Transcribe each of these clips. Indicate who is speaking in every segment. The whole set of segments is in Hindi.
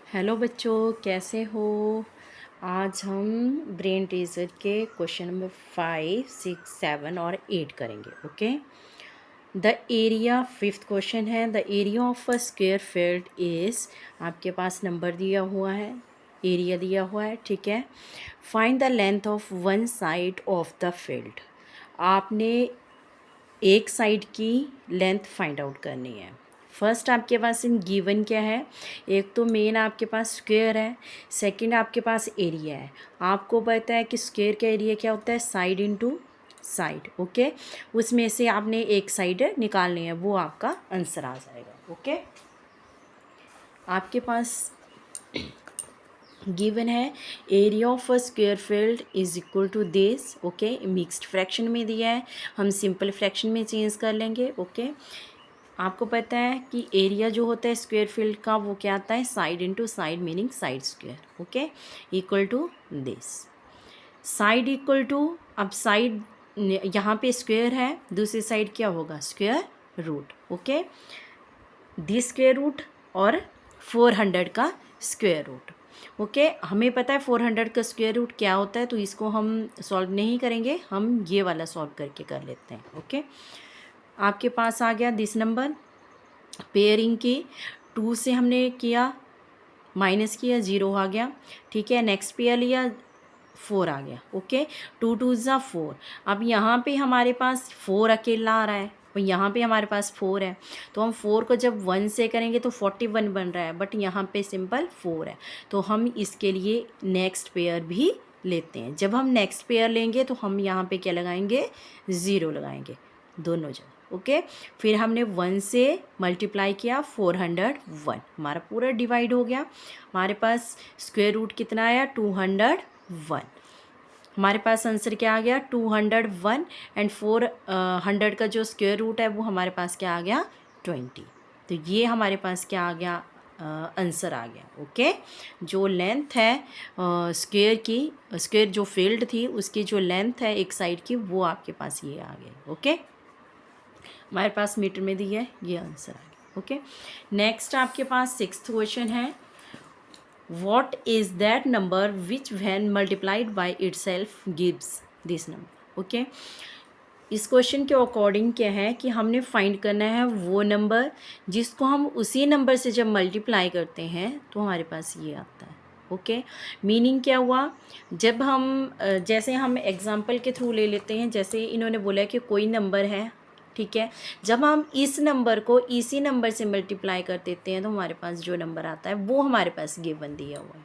Speaker 1: हेलो बच्चों, कैसे हो। आज हम ब्रेन टीजर के क्वेश्चन नंबर 5, 6, 7 और 8 करेंगे। Okay. The area, fifth question है, the area of a square field is, आपके पास नंबर दिया हुआ है, एरिया दिया हुआ है, ठीक है। Find the length of one side of the field. आपने एक साइड की लेंथ फाइंड आउट करनी है। फर्स्ट आपके पास इन गिवन क्या है, एक तो मेन आपके पास स्क्वायर है, सेकंड आपके पास एरिया है। आपको पता है कि स्क्वायर का एरिया क्या होता है, साइड इनटू साइड। ओके, उसमें से आपने एक साइड निकालनी है, वो आपका आंसर आ जाएगा। ओके, आपके पास गिवन है area of a square field is equal to this. Okay, mixed fraction में दिया है, हम सिंपल फ्रैक्शन में चेंज कर लेंगे। ओके, आपको पता है कि एरिया जो होता है स्क्वायर फील्ड का वो क्या आता है, side into side meaning side square. Okay, equal to this. Side equal to, अब साइड यहाँ पे स्क्वायर है, दूसरी साइड क्या होगा, square root. Okay, this square root और 400 का स्क्वायर रूट। ओके, हमें पता है 400 का स्क्वायर रूट क्या होता है, तो इसको हम सॉल्व नहीं करेंगे, हम ये वाला सॉल्व करके कर लेते हैं। ओके, आपके पास आ गया दिस नंबर, पेयरिंग की 2 से हमने किया, माइनस किया, 0 आ गया। ठीक है, नेक्स्ट पेयर लिया, 4 आ गया। ओके, 2 2 ज़ा 4। अब यहाँ पे हमारे पास 4 अकेला आ रहा है और यहाँ पे हमारे पास 4 है, तो हम 4 को जब 1 से करेंगे तो 41 बन रहा है, बट यहाँ पे सिंपल 4 है, तो हम इसके लिए नेक्स्ट पेयर भी लेते हैं। जब हम नेक्स्ट पेयर लेंगे तो हम यहाँ पे क्या लगाएंगे, 0 लगाएंगे दोनों जगह। ओके, फिर हमने 1 से मल्टीप्लाई किया, 401, हमारा पूरा डिवाइड हो गया। हमारे पास स्क्वायर रूट कितना आया, 201। हमारे पास आंसर क्या आ गया, 201, एंड 400 का जो स्क्वायर रूट है वो हमारे पास क्या आ गया, 20। तो ये हमारे पास क्या आ गया, आंसर आ गया। ओके, जो लेंथ है स्क्वायर की, स्क्वायर जो फील्ड थी उसकी जो लेंथ है एक साइड की, वो आपके पास ये आ गई। ओके, हमारे पास मीटर में दी है, ये आंसर आ गया। ओके, नेक्स्ट आपके पास सिक्स्थ क्वेश्चन है, what is that number which when multiplied by itself gives this number. Okay, इस क्वेश्चन के अकॉर्डिंग क्या है कि हमने फाइंड करना है वो नंबर जिसको हम उसी नंबर से जब मल्टीप्लाई करते हैं तो हमारे पास ये आता है। ओके, मीनिंग क्या हुआ, जब हम जैसे हम एग्जांपल के थ्रू ले लेते हैं, जैसे इन्होंने बोला है कि कोई नंबर है, ठीक है, जब हम इस नंबर को इसी नंबर से मल्टीप्लाई कर देते हैं तो हमारे पास जो नंबर आता है वो हमारे पास गिवन दिया हुआ है,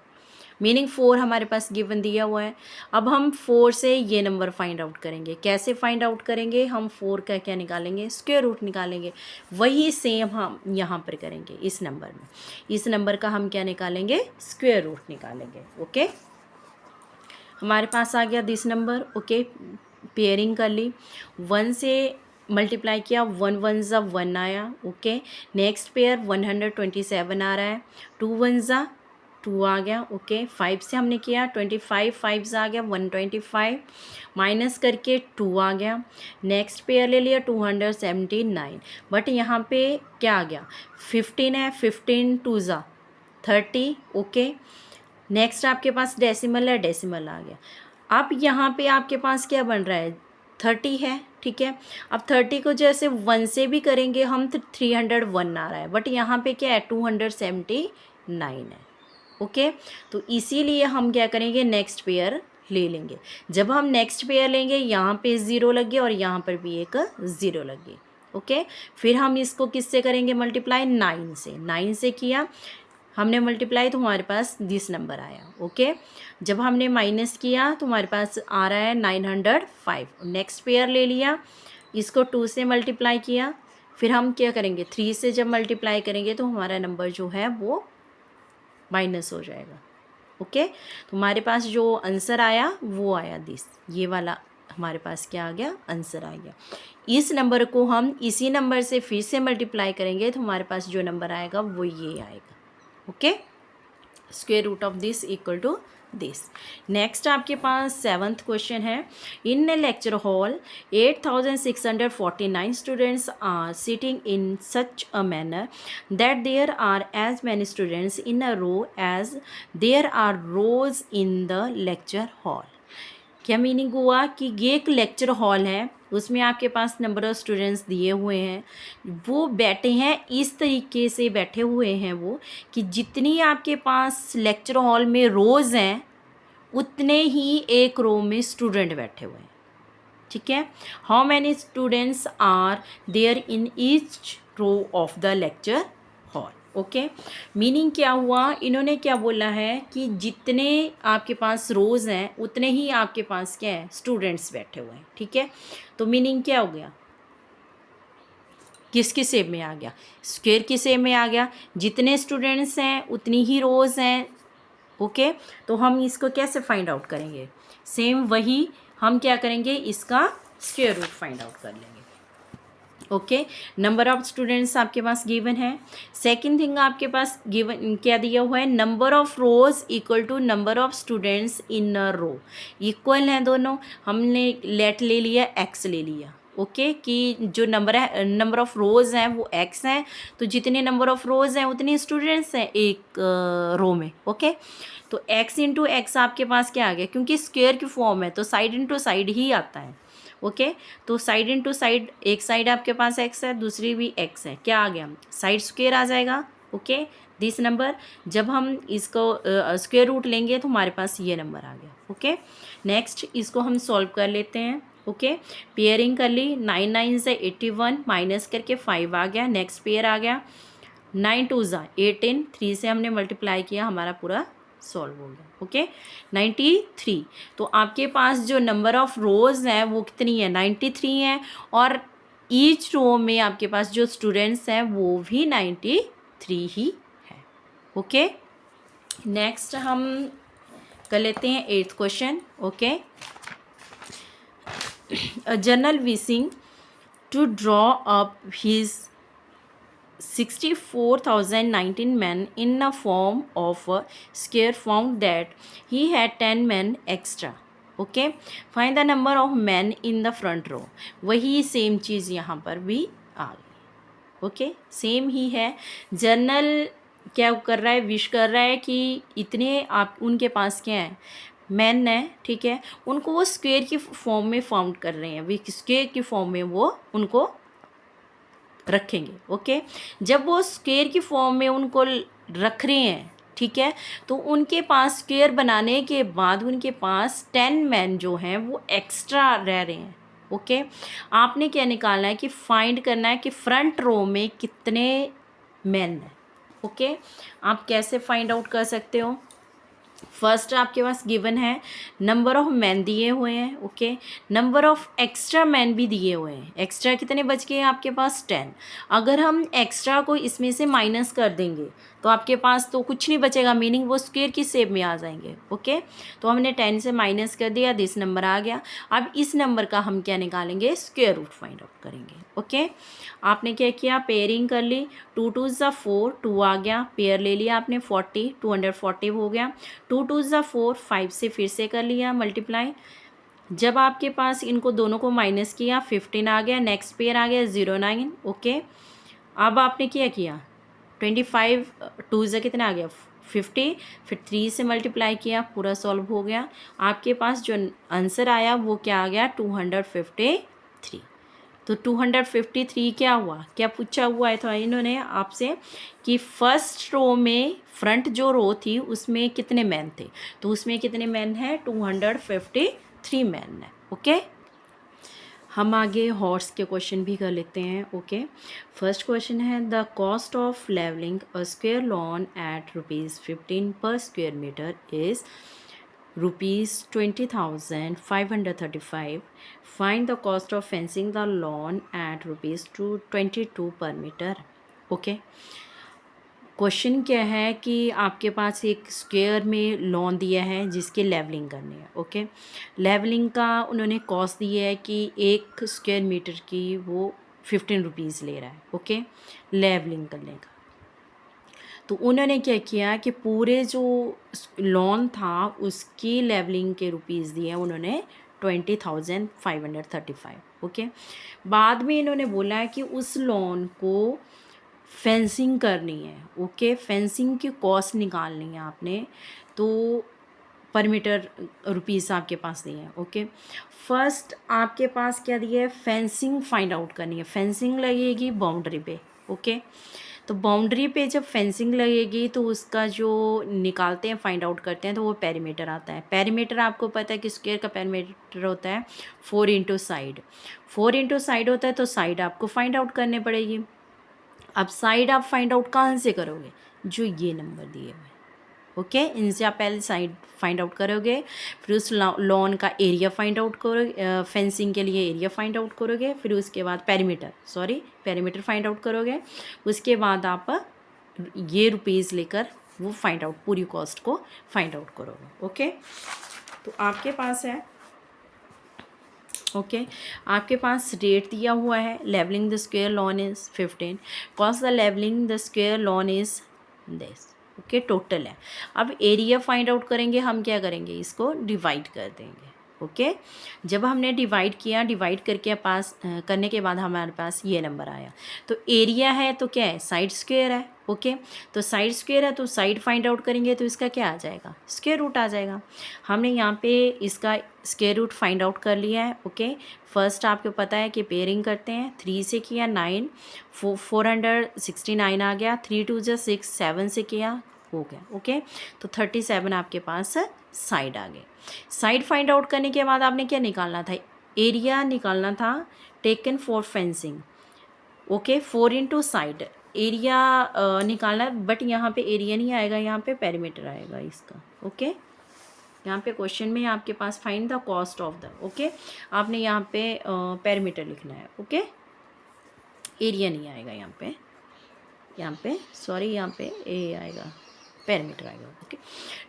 Speaker 1: मीनिंग 4 हमारे पास गिवन दिया हुआ है। अब हम 4 से ये नंबर फाइंड आउट करेंगे। कैसे फाइंड आउट करेंगे, हम 4 का क्या निकालेंगे, स्क्वायर रूट निकालेंगे। वही सेम हम यहाँ पर करेंगे, इस नंबर में, इस नंबर का हम क्या निकालेंगे, स्क्वायर रूट निकालेंगे। ओके, हमारे पास आ गया दिस नंबर। ओके, पेयरिंग कर ली, 1 से मल्टीप्लाई किया, 1 1 ज़ा 1 आया। ओके, नेक्स्ट पेयर 127 आ रहा है, 2 1 ज़ा 2 आ गया। ओके, 5 से हमने किया 25, 5 आ गया 125, माइनस करके 2 आ गया। नेक्स्ट पेयर ले लिया 279, बट यहाँ पे क्या आ गया, 15 है, 15 2 ज़ा 30। ओके, नेक्स्ट आपके पास डेसिमल है, डेसिमल आ गया। अब यहाँ पे आपके पास क्या बन रहा है, 30 है, ठीक है। अब 30 को जैसे 1 से भी करेंगे हम तो 301 आ रहा है, बट यहाँ पे क्या है, 279 है। ओके, तो इसीलिए हम क्या करेंगे, नेक्स्ट पेयर ले लेंगे। जब हम नेक्स्ट पेयर लेंगे यहाँ पे 0 लग गया और यहाँ पर भी एक 0 लग गई। ओके, फिर हम इसको किससे करेंगे मल्टीप्लाई, 9 से। 9 से किया हमने मल्टीप्लाई तो हमारे पास दिस नंबर आया। ओके, जब हमने माइनस किया तो हमारे पास आ रहा है 905। नेक्स्ट पेयर ले लिया, इसको 2 से मल्टीप्लाई किया, फिर हम क्या करेंगे, 3 से जब मल्टीप्लाई करेंगे तो हमारा नंबर जो है वो माइनस हो जाएगा। ओके, तो हमारे पास जो आंसर आया वो आया दिस, ये वाला हमारे पास क्या आ गया, आंसर आ गया। इस नंबर को हम इसी नंबर से फिर से मल्टीप्लाई करेंगे तो हमारे पास जो नंबर आएगा वो ये आएगा। Okay, square root of this equal to this. Next आपके पास 7th क्वेश्चन है, in a lecture hall 8649 students are sitting in such a manner that there are as many students in a row as there are rows in the lecture hall. क्या मीनिंग हुआ कि ये एक लेक्चर हॉल है, उसमें आपके पास नंबर ऑफ़ स्टूडेंट्स दिए हुए हैं, वो बैठे हैं इस तरीके से बैठे हुए हैं वो कि जितनी आपके पास लेक्चर हॉल में रोज़ हैं उतने ही एक रो में स्टूडेंट बैठे हुए हैं। ठीक है, how many students are there in each row of the lecture hall. Okay, meaning क्या हुआ, इन्होंने क्या बोला है कि जितने आपके पास रोज़ हैं उतने ही आपके पास क्या है, स्टूडेंट्स बैठे हुए हैं। ठीक है, तो मीनिंग क्या हो गया, किसकी शेप में आ गया, स्क्वायर की शेप में आ गया। जितने स्टूडेंट्स हैं उतनी ही रोज़ हैं। ओके, तो हम इसको कैसे फाइंड आउट करेंगे, सेम वही हम क्या करेंगे, इसका स्क्वायर रूट फाइंड आउट कर लेंगे। ओके, नंबर ऑफ स्टूडेंट्स आपके पास गिवन है। सेकंड थिंग आपके पास गिवन क्या दिया हुआ है, number of rows equal to number of students in a row. इक्वल हैं दोनों, हमने लेट ले लिया, एक्स ले लिया। ओके, कि जो नंबर है, नंबर ऑफ़ रोज़ हैं वो एक्स हैं, तो जितने नंबर ऑफ़ रोज़ हैं उतने स्टूडेंट्स हैं एक रो में। ओके, तो एक्स इंटू एक्स आपके पास क्या आ गया, क्योंकि स्क्वायर की फॉर्म है तो साइड इंटू साइड ही आता है। ओके, तो साइड इंटू साइड, एक साइड आपके पास एक्स है, दूसरी भी एक्स है, क्या आ गया, साइड स्क्वायर आ जाएगा। ओके, दिस नंबर, जब हम इसको स्क्वायर रूट लेंगे तो हमारे पास ये नंबर आ गया। ओके, नेक्स्ट इसको हम सॉल्व कर लेते हैं। ओके, पेयरिंग कर ली, 9 9 से 81 माइनस करके 5 आ गया। नेक्स्ट पेयर आ गया, 9 2 ज़ा 18, 3 से हमने मल्टीप्लाई किया, हमारा पूरा सॉल्व हो गया। ओके, 93। तो आपके पास जो नंबर ऑफ़ रोज़ हैं वो कितनी है, 93 है, और ईच रो में आपके पास जो स्टूडेंट्स हैं वो भी 93 ही है। ओके, नेक्स्ट हम कर लेते हैं 8th question. Okay, a journal wishing to draw up his 64,019 men in a form of a square found that he had 10 men extra. Okay, find the number of man in the front row. वही सेम चीज़ यहाँ पर भी आ गई। ओके, सेम ही है। जर्नल क्या कर रहा है, विश कर रहा है कि इतने आप उनके पास क्या है, मैन है, ठीक है, उनको वो स्क्वायर की फॉर्म में फाउंड कर रहे हैं, वे स्क्वायर की फॉर्म में वो उनको रखेंगे। ओके, जब वो स्क्वायर की फॉर्म में उनको रख रहे हैं, ठीक है, तो उनके पास स्क्वायर बनाने के बाद उनके पास 10 मैन जो हैं वो एक्स्ट्रा रह रहे हैं। ओके, आपने क्या निकालना है कि फाइंड करना है कि फ्रंट रो में कितने मैन हैं। ओके, आप कैसे फाइंड आउट कर सकते हो, फर्स्ट आपके पास गिवन है नंबर ऑफ मैन दिए हुए हैं। Okay, number of extra man भी दिए हुए हैं। एक्स्ट्रा कितने बच गए आपके पास, 10। अगर हम एक्स्ट्रा को इसमें से माइनस कर देंगे तो आपके पास तो कुछ नहीं बचेगा, मीनिंग वो स्क्वायर की शेप में आ जाएंगे। ओके, तो हमने 10 से माइनस कर दिया, दिस नंबर आ गया। अब इस नंबर का हम क्या निकालेंगे, स्क्वायर रूट फाइंड आउट करेंगे। ओके, आपने क्या किया, पेयरिंग कर ली, 2 2 ज़ा 4, 2 आ गया, पेयर ले लिया आपने 40, 240 हो गया। 2 2 ज़ा 4, 5 से फिर से कर लिया मल्टीप्लाई। जब आपके पास इनको दोनों को माइनस किया, 15 आ गया। नेक्स्ट पेयर आ गया 09। ओके, अब आपने क्या किया, 25, 2 ज़ा कितना आ गया 50, फिर 3 से मल्टीप्लाई किया, पूरा सॉल्व हो गया। आपके पास जो आंसर आया वो क्या आ गया, 253। तो 253 क्या हुआ, क्या पूछा हुआ है था इन्होंने आपसे कि फर्स्ट रो में, फ्रंट जो रो थी उसमें कितने मैन थे, तो उसमें कितने मैन हैं, 253 मैन है। ओके, हम आगे हॉर्स के क्वेश्चन भी कर लेते हैं। ओके, फर्स्ट क्वेश्चन है, the cost of levelling a square lawn at ₹15 per square metre is ₹20,535. Find the cost of fencing the lawn at ₹222 per meter. Okay, question क्या है कि आपके पास एक स्क्वायर में लॉन दिया है जिसके लेवलिंग करनी है। ओके, लेवलिंग का उन्होंने कॉस्ट दिया है कि 1 स्क्वायर मीटर की वो ₹15 ले रहा है। ओके, लेवलिंग करने का। तो उन्होंने क्या किया कि पूरे जो लोन था उसकी लेवलिंग के रुपीज़ दिए उन्होंने 20,535। ओके, बाद में इन्होंने बोला है कि उस लोन को फेंसिंग करनी है। ओके, फेंसिंग की कॉस्ट निकालनी है आपने, तो पर मीटर रुपीज़ आपके पास दिए हैं। ओके, फर्स्ट आपके पास क्या दिया है, फेंसिंग फाइंड आउट करनी है। फेंसिंग लगेगी बाउंड्री पे। ओके, तो बाउंड्री पे जब फेंसिंग लगेगी तो उसका जो निकालते हैं, फाइंड आउट करते हैं, तो वो पेरीमीटर आता है। पेरीमीटर आपको पता है कि स्क्वायर का पेरीमीटर होता है 4 इंटू साइड। 4 इंटू साइड होता है, तो साइड आपको फाइंड आउट करनी पड़ेगी। अब साइड आप फाइंड आउट कहाँ से करोगे, जो ये नंबर दिए हुए। ओके, इनसे आप पहले साइड फाइंड आउट करोगे, फिर उस लॉन का एरिया फाइंड आउट करोगे, फेंसिंग के लिए एरिया फाइंड आउट करोगे, फिर उसके बाद पेरीमीटर फाइंड आउट करोगे। उसके बाद आप ये रुपीज़ लेकर वो फाइंड आउट, पूरी कॉस्ट को फाइंड आउट करोगे। ओके, तो आपके पास है, ओके, आपके पास रेट दिया हुआ है। Levelling the square lawn is 15, cost the levelling the square lawn is this. Okay, total है। अब एरिया फाइंड आउट करेंगे, हम क्या करेंगे, इसको डिवाइड कर देंगे। ओके, जब हमने डिवाइड किया, डिवाइड करके करने के बाद हमारे पास ये नंबर आया। तो एरिया है तो क्या है, साइड स्क्वायर है। ओके, तो साइड स्क्वायर है तो साइड फाइंड आउट करेंगे तो इसका क्या आ जाएगा, स्क्वायर रूट आ जाएगा। हमने यहाँ पे इसका स्क्वायर रूट फाइंड आउट कर लिया है। ओके, फर्स्ट आपको पता है कि पेयरिंग करते हैं, 3 से किया 9, 469 आ गया, 3 2 जा 6, 7 से किया हो गया। ओके, तो 37 आपके पास साइड आ गए। साइड फाइंड आउट करने के बाद आपने क्या निकालना था, एरिया निकालना था taken for fencing. Okay, 4 into side area निकालना, बट यहाँ पे एरिया नहीं आएगा, यहाँ पे पेरीमीटर आएगा इसका। ओके, यहाँ पे क्वेश्चन में आपके पास find the cost of the, okay, आपने यहाँ पे पेरीमीटर लिखना है। ओके, एरिया नहीं आएगा यहाँ पे सॉरी, यहाँ पे ए आएगा, पेरीमीटर आएगा। Okay,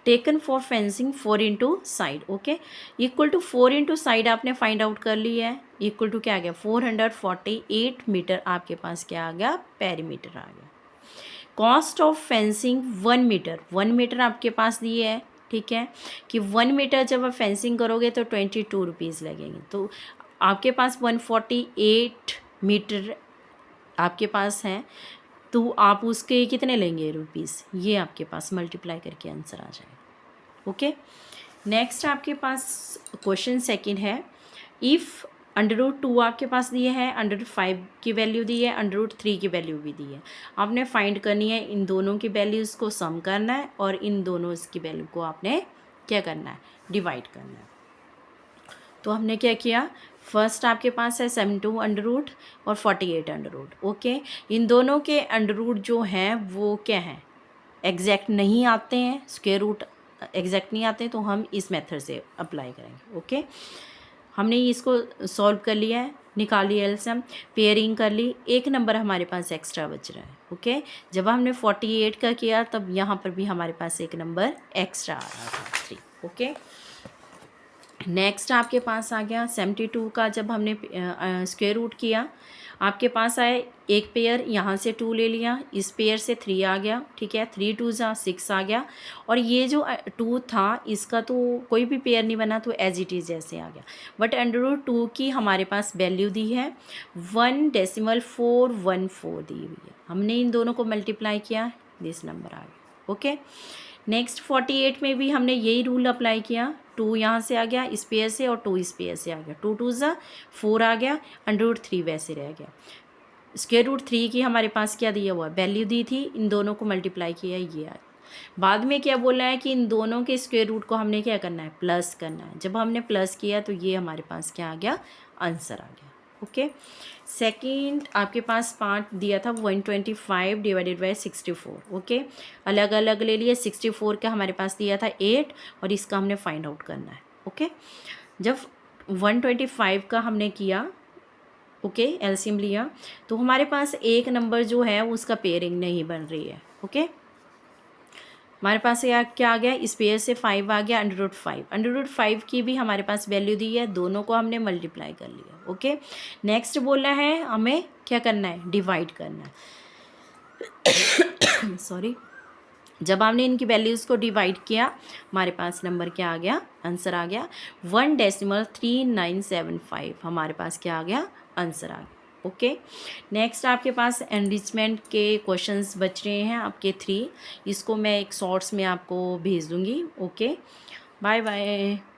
Speaker 1: taken for fencing 4 into side. Okay, equal to 4 into side आपने फाइंड आउट कर लिया है। इक्वल टू क्या आ गया, 448 मीटर आपके पास क्या आ गया, पेरीमीटर आ गया। Cost of fencing 1 metre, 1 metre आपके पास दिए है। ठीक है, कि 1 मीटर जब आप फेंसिंग करोगे तो 22 रुपीज़ लगेंगे। तो आपके पास 148 मीटर आपके पास है, तो आप उसके कितने लेंगे रुपीज़, ये आपके पास मल्टीप्लाई करके आंसर आ जाएगा। ओके, नेक्स्ट आपके पास क्वेश्चन सेकंड है, इफ़ √2 आपके पास दिए हैं, √5 की वैल्यू दी है, √3 की वैल्यू भी दी है। आपने फाइंड करनी है, इन दोनों की वैल्यूज़ को सम करना है और इन दोनों की वैल्यू को आपने क्या करना है, डिवाइड करना है। तो हमने क्या किया, फर्स्ट आपके पास है 72 अंडर रूट और 48 अंडर रूट। ओके, इन दोनों के अंडर रूट जो हैं वो क्या हैं, एग्जैक्ट नहीं आते हैं, स्क्वायर रूट एग्जैक्ट नहीं आते, तो हम इस मेथड से अप्लाई करेंगे। ओके, हमने इसको सॉल्व कर लिया है, निकाल लिया एलसीएम, पेयरिंग कर ली, एक नंबर हमारे पास एक्स्ट्रा बच रहा है। ओके, जब हमने 48 का किया तब यहाँ पर भी हमारे पास एक नंबर एक्स्ट्रा आ रहा था, 3। ओके, नेक्स्ट आपके पास आ गया 72 का, जब हमने स्क्वायर रूट किया, आपके पास आए एक पेयर, यहाँ से 2 ले लिया, इस पेयर से 3 आ गया। ठीक है, 3 2 जा 6 आ गया, और ये जो 2 था इसका तो कोई भी पेयर नहीं बना, तो एज इट इज़ जैसे आ गया। बट √2 की हमारे पास वैल्यू दी है 1.414 दी हुई है, हमने इन दोनों को मल्टीप्लाई किया, दिस नंबर आ गया। ओके, नेक्स्ट 48 में भी हमने यही रूल अप्लाई किया, 2 यहाँ से आ गया इस पेयर से और 2 इस पेयर से आ गया, 2 2 जा 4 आ गया, √3 वैसे रह गया। √3 की हमारे पास क्या दिया हुआ, वैल्यू दी थी, इन दोनों को मल्टीप्लाई किया, ये आया। बाद में क्या बोला है कि इन दोनों के स्क्वायर रूट को हमने क्या करना है, प्लस करना है। जब हमने प्लस किया तो ये हमारे पास क्या आ गया, आंसर आ गया। ओके, सेकंड आपके पास पार्ट दिया था 125 डिवाइडेड बाई 64। ओके, अलग अलग ले लिए, 64 का हमारे पास दिया था 8 और इसका हमने फाइंड आउट करना है। ओके, जब 125 का हमने किया, ओके, एलसीएम लिया, तो हमारे पास एक नंबर जो है उसका पेयरिंग नहीं बन रही है। ओके, हमारे पास क्या आ गया, इस पेयर से 5 आ गया, √5 की भी हमारे पास वैल्यू दी है, दोनों को हमने मल्टीप्लाई कर लिया। ओके, नेक्स्ट बोला है हमें क्या करना है, डिवाइड करना है। सॉरी, जब हमने इनकी वैल्यूज़ को डिवाइड किया हमारे पास नंबर क्या आ गया, आंसर आ गया 1.3975। हमारे पास क्या आ गया, आंसर आ गया। ओके, नेक्स्ट आपके पास एनरिचमेंट के क्वेश्चंस बच रहे हैं आपके 3। इसको मैं एक शॉर्ट्स में आपको भेज दूँगी। Okay, bye bye.